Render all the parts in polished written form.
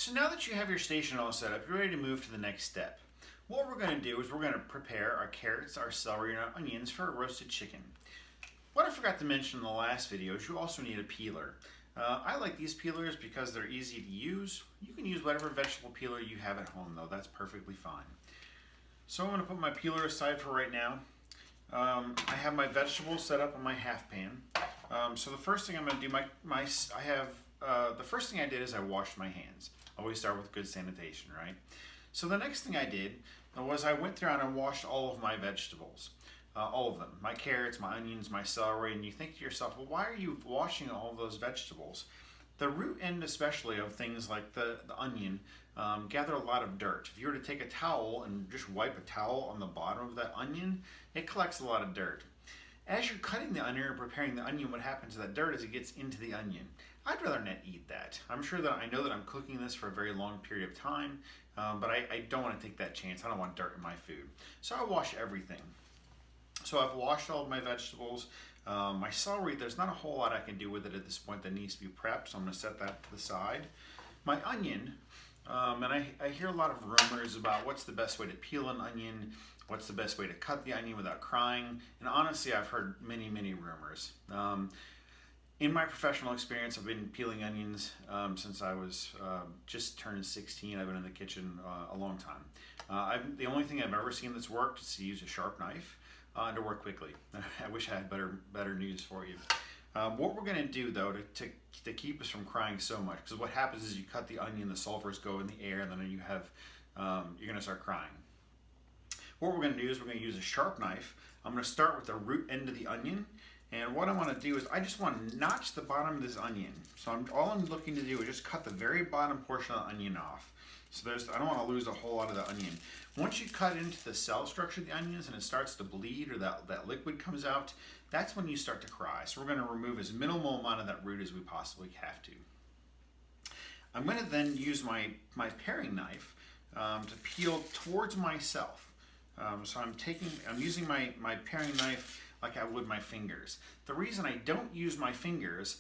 So now that you have your station all set up, you're ready to move to the next step. What we're going to do is we're going to prepare our carrots, our celery, and our onions for a roasted chicken. What I forgot to mention in the last video is you also need a peeler. I like these peelers because they're easy to use. You can use whatever vegetable peeler you have at home though, that's perfectly fine. So I'm going to put my peeler aside for right now. I have my vegetables set up in my half pan. So the first thing I'm going to do, the first thing I did is I washed my hands. Always start with good sanitation, right? So the next thing I did was I went through and I washed all of my vegetables. All of them, my carrots, my onions, my celery, and you think to yourself, well, why are you washing all of those vegetables? The root end especially of things like the onion gather a lot of dirt. If you were to take a towel and just wipe a towel on the bottom of that onion, it collects a lot of dirt. As you're cutting the onion or preparing the onion, what happens to that dirt is it gets into the onion. I'd rather not eat that. I know that I'm cooking this for a very long period of time, but I don't want to take that chance. I don't want dirt in my food. So I wash everything. So I've washed all of my vegetables. My celery, there's not a whole lot I can do with it at this point that needs to be prepped, so I'm going to set that to the side. My onion, and I hear a lot of rumors about what's the best way to peel an onion, what's the best way to cut the onion without crying, and honestly I've heard many, many rumors. In my professional experience, I've been peeling onions since I was just turned 16. I've been in the kitchen a long time. The only thing I've ever seen that's worked is to use a sharp knife. To work quickly. I wish I had better news for you. What we're going to do though to keep us from crying so much, because what happens is you cut the onion, the sulfurs go in the air, and then you're going to start crying. What we're going to do is we're going to use a sharp knife. I'm going to start with the root end of the onion, and what I want to do is I just want to notch the bottom of this onion. So all I'm looking to do is just cut the very bottom portion of the onion off. So I don't want to lose a whole lot of the onion. Once you cut into the cell structure of the onions and it starts to bleed or that liquid comes out, that's when you start to cry. So we're going to remove as minimal amount of that root as we possibly have to. I'm going to then use my paring knife to peel towards myself. So I'm using my paring knife like I would my fingers. The reason I don't use my fingers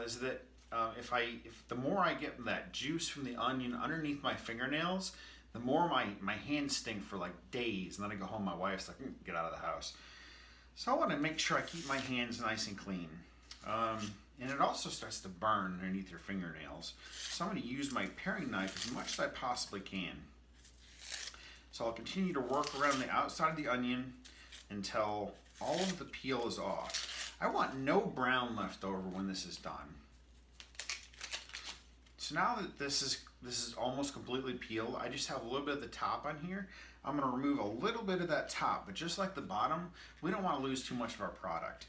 is that if the more I get that juice from the onion underneath my fingernails, the more my hands stink for like days, and then I go home, my wife's like, get out of the house. So I want to make sure I keep my hands nice and clean. And it also starts to burn underneath your fingernails. So I'm going to use my paring knife as much as I possibly can. So I'll continue to work around the outside of the onion until all of the peel is off. I want no brown left over when this is done. So now that this is almost completely peeled, I just have a little bit of the top on here. I'm going to remove a little bit of that top, but just like the bottom, we don't want to lose too much of our product.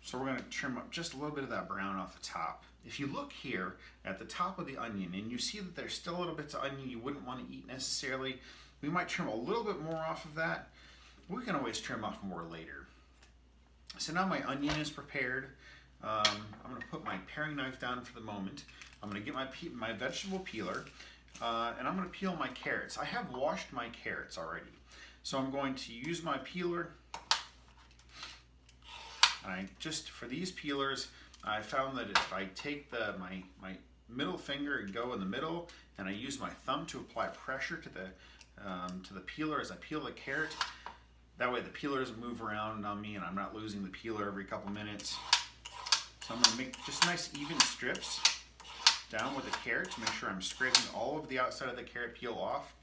So we're going to trim up just a little bit of that brown off the top. If you look here at the top of the onion and you see that there's still little bits of onion you wouldn't want to eat necessarily, we might trim a little bit more off of that. We can always trim off more later. So now my onion is prepared. I'm going to put my paring knife down for the moment. I'm going to get my vegetable peeler, and I'm going to peel my carrots. I have washed my carrots already. So I'm going to use my peeler. For these peelers, I found that if I take my middle finger and go in the middle, and I use my thumb to apply pressure to the peeler as I peel the carrot, that way the peeler doesn't move around on me and I'm not losing the peeler every couple minutes. So I'm going to make just nice even strips down with the carrot to make sure I'm scraping all of the outside of the carrot peel off.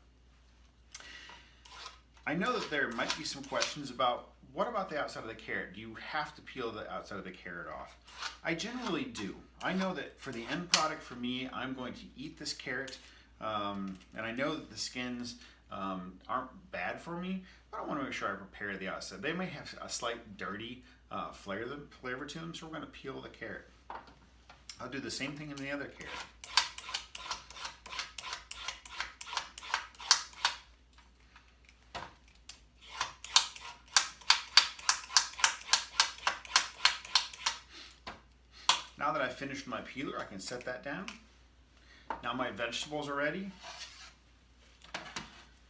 I know that there might be some questions about what about the outside of the carrot? Do you have to peel the outside of the carrot off? I generally do. I know that for the end product for me, I'm going to eat this carrot, and I know that the skins aren't bad for me, but I want to make sure I prepare the outside. They may have a slight dirty flavor to them, so we're going to peel the carrot. I'll do the same thing in the other carrot. Now that I've finished my peeler, I can set that down. Now my vegetables are ready.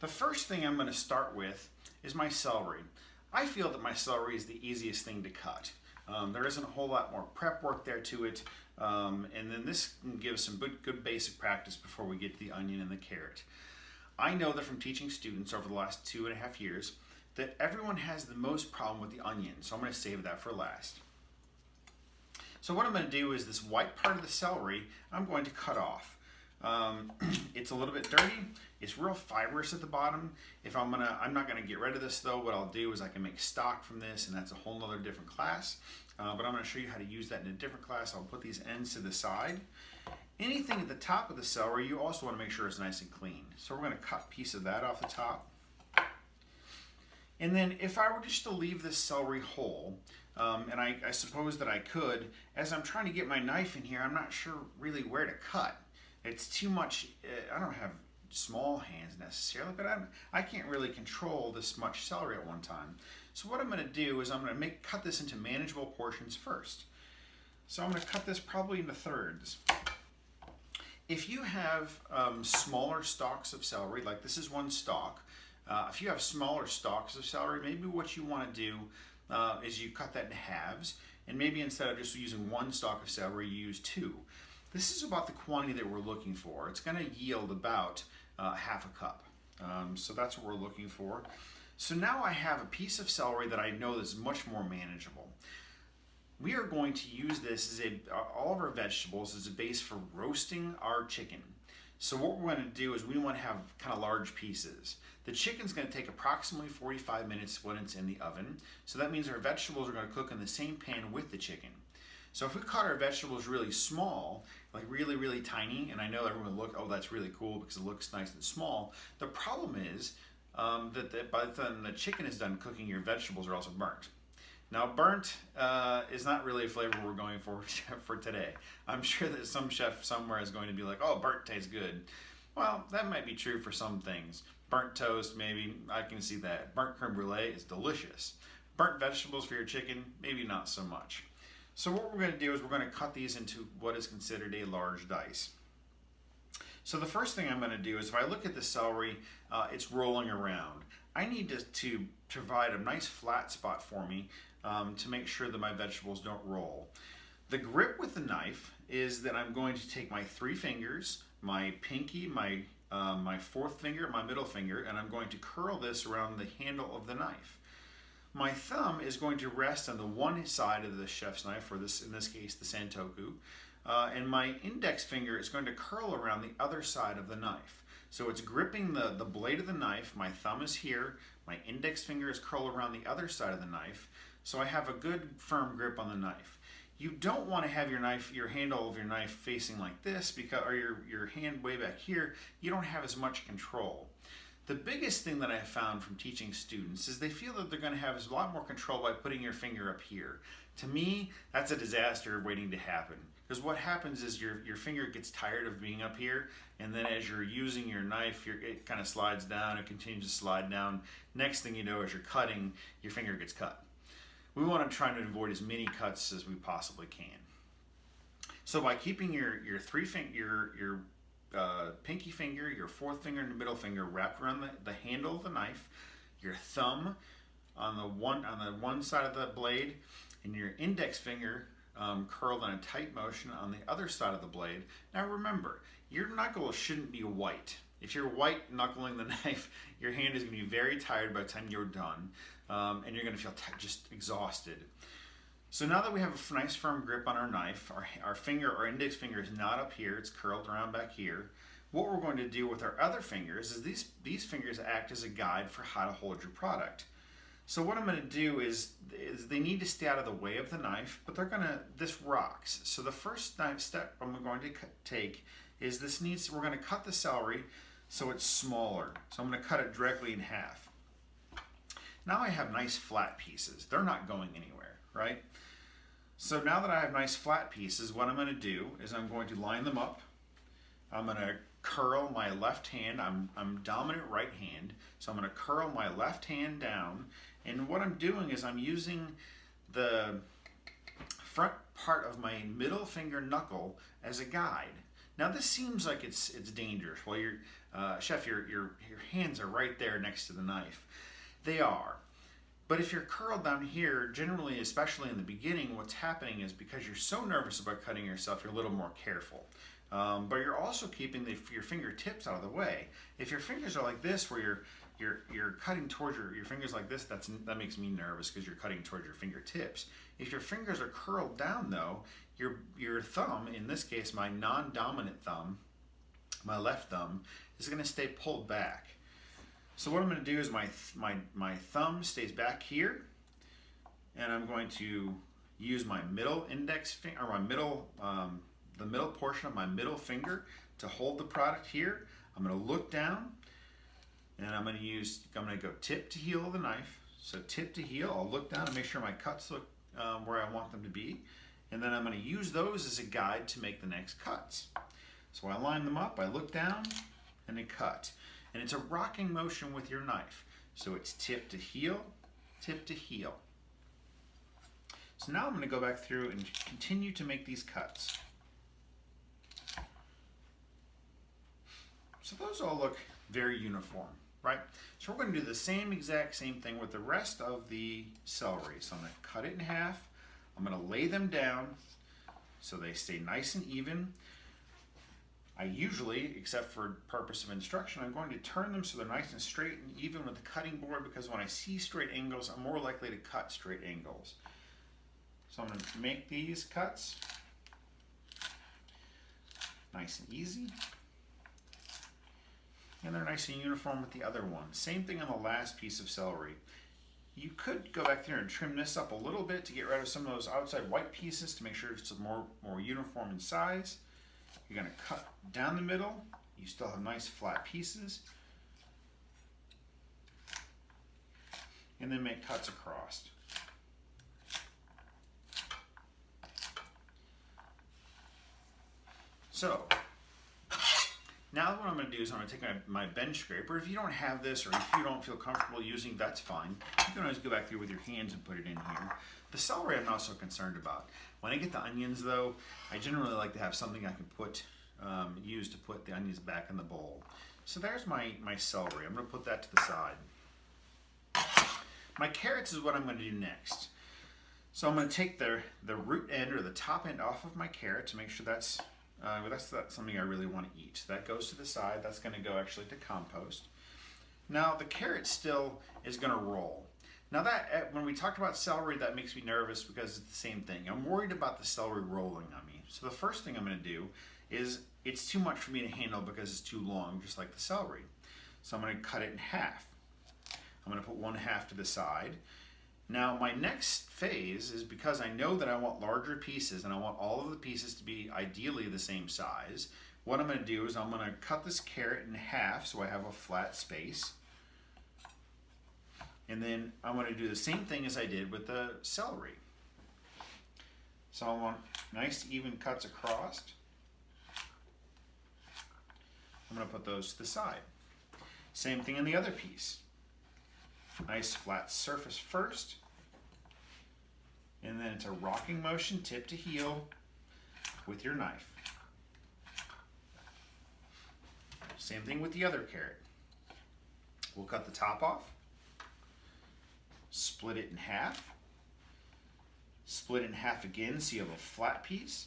The first thing I'm going to start with is my celery. I feel that my celery is the easiest thing to cut. There isn't a whole lot more prep work there to it. And then this can give us some good basic practice before we get to the onion and the carrot. I know that from teaching students over the last 2.5 years that everyone has the most problem with the onion, so I'm going to save that for last. So what I'm going to do is this white part of the celery I'm going to cut off. It's a little bit dirty. It's real fibrous at the bottom. I'm not going to get rid of this though. What I'll do is I can make stock from this, and that's a whole nother different class. But I'm going to show you how to use that in a different class. I'll put these ends to the side. Anything at the top of the celery, you also want to make sure it's nice and clean. So we're going to cut a piece of that off the top. And then if I were just to leave this celery whole, and I suppose that I could, as I'm trying to get my knife in here, I'm not sure really where to cut. It's too much. I don't have small hands necessarily, but I can't really control this much celery at one time. So what I'm going to do is I'm going to cut this into manageable portions first. So I'm going to cut this probably into thirds. If you have smaller stalks of celery, like this is one stalk, if you have smaller stalks of celery, maybe what you want to do is you cut that in halves, and maybe instead of just using one stalk of celery, you use two. This is about the quantity that we're looking for. It's going to yield about half a cup. So that's what we're looking for. So now I have a piece of celery that I know is much more manageable. We are going to use this as all of our vegetables as a base for roasting our chicken. So what we're going to do is we want to have kind of large pieces. The chicken's going to take approximately 45 minutes when it's in the oven. So that means our vegetables are going to cook in the same pan with the chicken. So if we cut our vegetables really small, like really, really tiny, and I know everyone will look, oh, that's really cool because it looks nice and small. The problem is that by the time the chicken is done cooking, your vegetables are also burnt. Now, burnt is not really a flavor we're going for today. I'm sure that some chef somewhere is going to be like, oh, burnt tastes good. Well, that might be true for some things. Burnt toast, maybe, I can see that. Burnt creme brulee is delicious. Burnt vegetables for your chicken, maybe not so much. So what we're going to do is we're going to cut these into what is considered a large dice. So the first thing I'm going to do is if I look at the celery, it's rolling around. I need to provide a nice flat spot for me to make sure that my vegetables don't roll. The grip with the knife is that I'm going to take my 3 fingers, my pinky, my fourth finger, my middle finger, and I'm going to curl this around the handle of the knife. My thumb is going to rest on the one side of the chef's knife, or in this case the Santoku, and my index finger is going to curl around the other side of the knife. So it's gripping the blade of the knife, my thumb is here, my index finger is curled around the other side of the knife, so I have a good firm grip on the knife. You don't want to have your handle of your knife facing like this, or your hand way back here. You don't have as much control. The biggest thing that I have found from teaching students is they feel that they're going to have a lot more control by putting your finger up here. To me, that's a disaster waiting to happen. Because what happens is your finger gets tired of being up here, and then as you're using your knife, it kind of slides down and continues to slide down. Next thing you know, as you're cutting, your finger gets cut. We want to try to avoid as many cuts as we possibly can. So by keeping your pinky finger, your fourth finger, and middle finger wrapped around the handle of the knife, your thumb on the one side of the blade, and your index finger curled in a tight motion on the other side of the blade. Now remember, your knuckle shouldn't be white. If you're white knuckling the knife, your hand is going to be very tired by the time you're done, and you're going to feel just exhausted. So now that we have a nice firm grip on our knife, our index finger is not up here, it's curled around back here. What we're going to do with our other fingers is these fingers act as a guide for how to hold your product. So what I'm going to do is they need to stay out of the way of the knife, but this rocks. So the first step I'm going to take is we're going to cut the celery so it's smaller. So I'm going to cut it directly in half. Now I have nice flat pieces. They're not going anywhere, right? So now that I have nice flat pieces, what I'm going to do is I'm going to line them up. I'm going to curl my left hand. I'm dominant right hand, so I'm going to curl my left hand down. And what I'm doing is I'm using the front part of my middle finger knuckle as a guide. Now this seems like it's dangerous. Well, chef, your hands are right there next to the knife. They are. But if you're curled down here, generally, especially in the beginning, what's happening is because you're so nervous about cutting yourself, you're a little more careful. But you're also keeping your fingertips out of the way. If your fingers are like this, where you're cutting towards your fingers like this, that makes me nervous because you're cutting towards your fingertips. If your fingers are curled down though, your thumb, in this case my non-dominant thumb, my left thumb, is going to stay pulled back. So what I'm going to do is my thumb stays back here, and I'm going to use my middle index finger, or my middle, the middle portion of my middle finger to hold the product here. I'm going to look down, and I'm going to go tip to heel of the knife. So tip to heel, I'll look down and make sure my cuts look where I want them to be, and then I'm going to use those as a guide to make the next cuts. So I line them up, I look down, and I cut. And it's a rocking motion with your knife. So it's tip to heel, tip to heel. So now I'm going to go back through and continue to make these cuts. So those all look very uniform, right? So we're going to do the exact same thing with the rest of the celery. So I'm going to cut it in half. I'm going to lay them down so they stay nice and even. I usually, except for purpose of instruction, I'm going to turn them so they're nice and straight and even with the cutting board, because when I see straight angles, I'm more likely to cut straight angles. So I'm going to make these cuts nice and easy. And they're nice and uniform with the other one. Same thing on the last piece of celery. You could go back there and trim this up a little bit to get rid of some of those outside white pieces to make sure it's more uniform in size. You're going to cut down the middle. You still have nice flat pieces. And then make cuts across. So, now what I'm going to do is I'm going to take my bench scraper. If you don't have this, or if you don't feel comfortable using, that's fine. You can always go back through with your hands and put it in here. The celery I'm not so concerned about. When I get the onions though, I generally like to have something I can use to put the onions back in the bowl. So there's my celery. I'm going to put that to the side. My carrots is what I'm going to do next. So I'm going to take the root end or the top end off of my carrot to make sure that's something I really want to eat. So that goes to the side. That's going to go actually to compost. Now the carrot still is going to roll. Now that, when we talked about celery, that makes me nervous because it's the same thing. I'm worried about the celery rolling on me. So the first thing I'm going to do is, it's too much for me to handle because it's too long, just like the celery. So I'm going to cut it in half. I'm going to put one half to the side. Now my next phase is, because I know that I want larger pieces and I want all of the pieces to be ideally the same size, what I'm going to do is I'm going to cut this carrot in half so I have a flat space. And then I'm going to do the same thing as I did with the celery. So I want nice even cuts across. I'm going to put those to the side. Same thing in the other piece. Nice flat surface first. And then it's a rocking motion, tip to heel, with your knife. Same thing with the other carrot. We'll cut the top off. Split it in half. Split it in half again so you have a flat piece.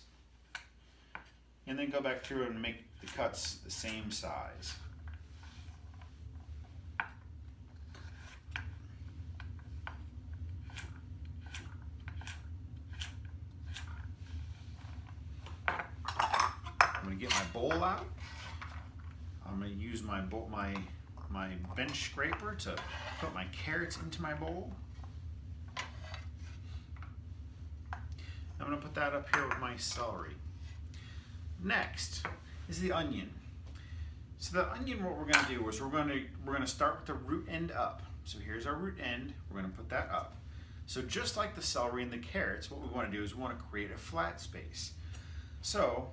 And then go back through and make the cuts the same size. I'm going to get my bowl out. I'm going to use my bench scraper to put my carrots into my bowl. I'm going to put that up here with my celery. Next is the onion. So the onion, what we're going to do is we're going to start with the root end up. So here's our root end. We're going to put that up. So just like the celery and the carrots, what we want to do is we want to create a flat space. So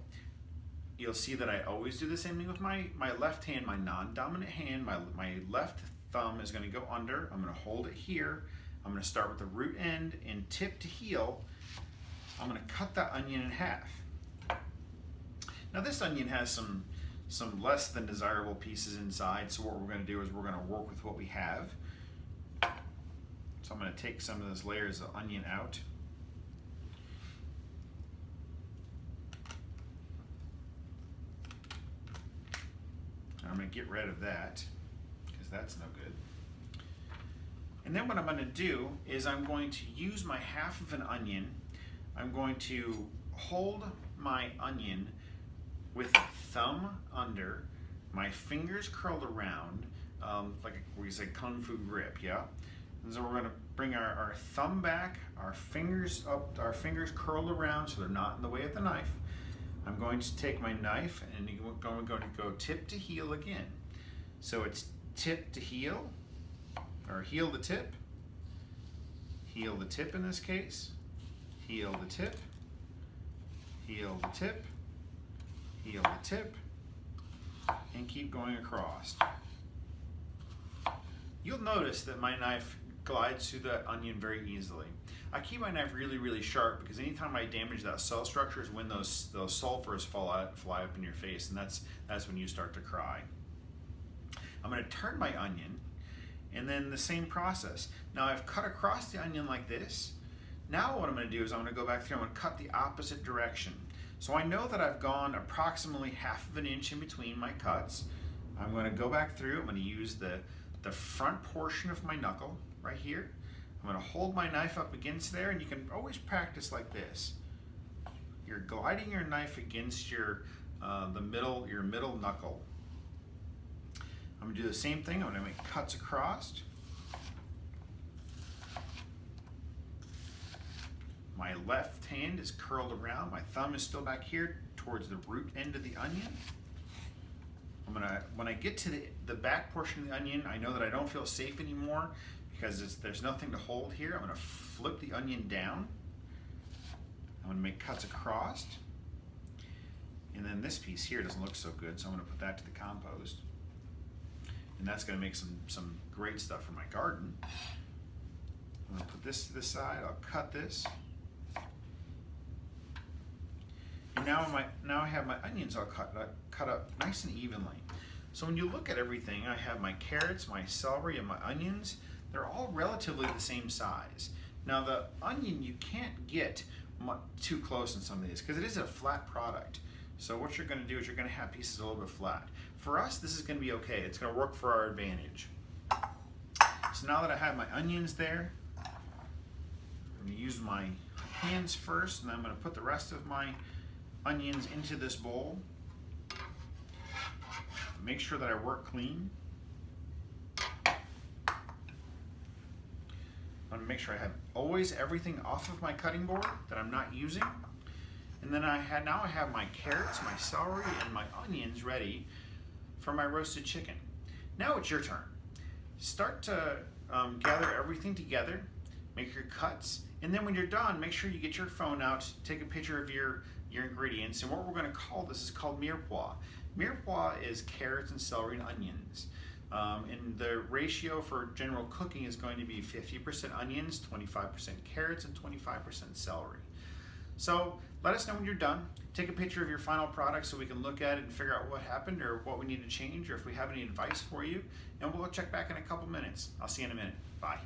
you'll see that I always do the same thing with my left hand, my non-dominant hand. My left thumb is going to go under. I'm going to hold it here. I'm going to start with the root end and tip to heel. I'm going to cut that onion in half. Now this onion has some less than desirable pieces inside, so what we're going to do is we're going to work with what we have. So I'm going to take some of those layers of onion out. I'm going to get rid of that because that's no good. And then what I'm going to do is I'm going to use my half of an onion. I'm going to hold my onion with thumb under, my fingers curled around, like we say kung fu grip, yeah? And so we're going to bring our thumb back, our fingers up, our fingers curled around so they're not in the way of the knife. I'm going to take my knife and I'm going to go tip to heel again. So it's tip to heel, or heel to tip in this case, heel to tip, heel to tip, heel to tip, and keep going across. You'll notice that my knife glides through that onion very easily. I keep my knife really, really sharp because anytime I damage that cell structure is when those sulfurs fly up in your face, and that's when you start to cry. I'm going to turn my onion, and then the same process. Now I've cut across the onion like this. Now what I'm going to do is I'm going to go back through, I'm going to cut the opposite direction. So I know that I've gone approximately half of an inch in between my cuts. I'm going to go back through, I'm going to use the front portion of my knuckle right here. I'm going to hold my knife up against there, and you can always practice like this. You're gliding your knife against your middle knuckle. I'm going to do the same thing. I'm going to make cuts across. My left hand is curled around. My thumb is still back here towards the root end of the onion. When I get to the back portion of the onion, I know that I don't feel safe anymore because there's nothing to hold here. I'm going to flip the onion down. I'm going to make cuts across. And then this piece here doesn't look so good, so I'm going to put that to the compost. And that's going to make some great stuff for my garden. I'm going to put this to the side. I'll cut this. And now I have my onions all cut up nice and evenly. So when you look at everything, I have my carrots, my celery, and my onions. They're all relatively the same size. Now the onion, you can't get too close in some of these because it is a flat product. So what you're going to do is you're going to have pieces a little bit flat. For us, this is going to be okay. It's going to work for our advantage. So now that I have my onions there, I'm going to use my hands first, and then I'm going to put the rest of my onions into this bowl. Make sure that I work clean. I'm going to make sure I have always everything off of my cutting board that I'm not using. And then now I have my carrots, my celery, and my onions ready for my roasted chicken. Now it's your turn. Start to gather everything together, make your cuts, and then when you're done, make sure you get your phone out, take a picture of your ingredients, and what we're going to call this is called mirepoix. Mirepoix is carrots and celery and onions. And the ratio for general cooking is going to be 50% onions, 25% carrots, and 25% celery. So let us know when you're done. Take a picture of your final product so we can look at it and figure out what happened or what we need to change or if we have any advice for you. And we'll check back in a couple minutes. I'll see you in a minute. Bye.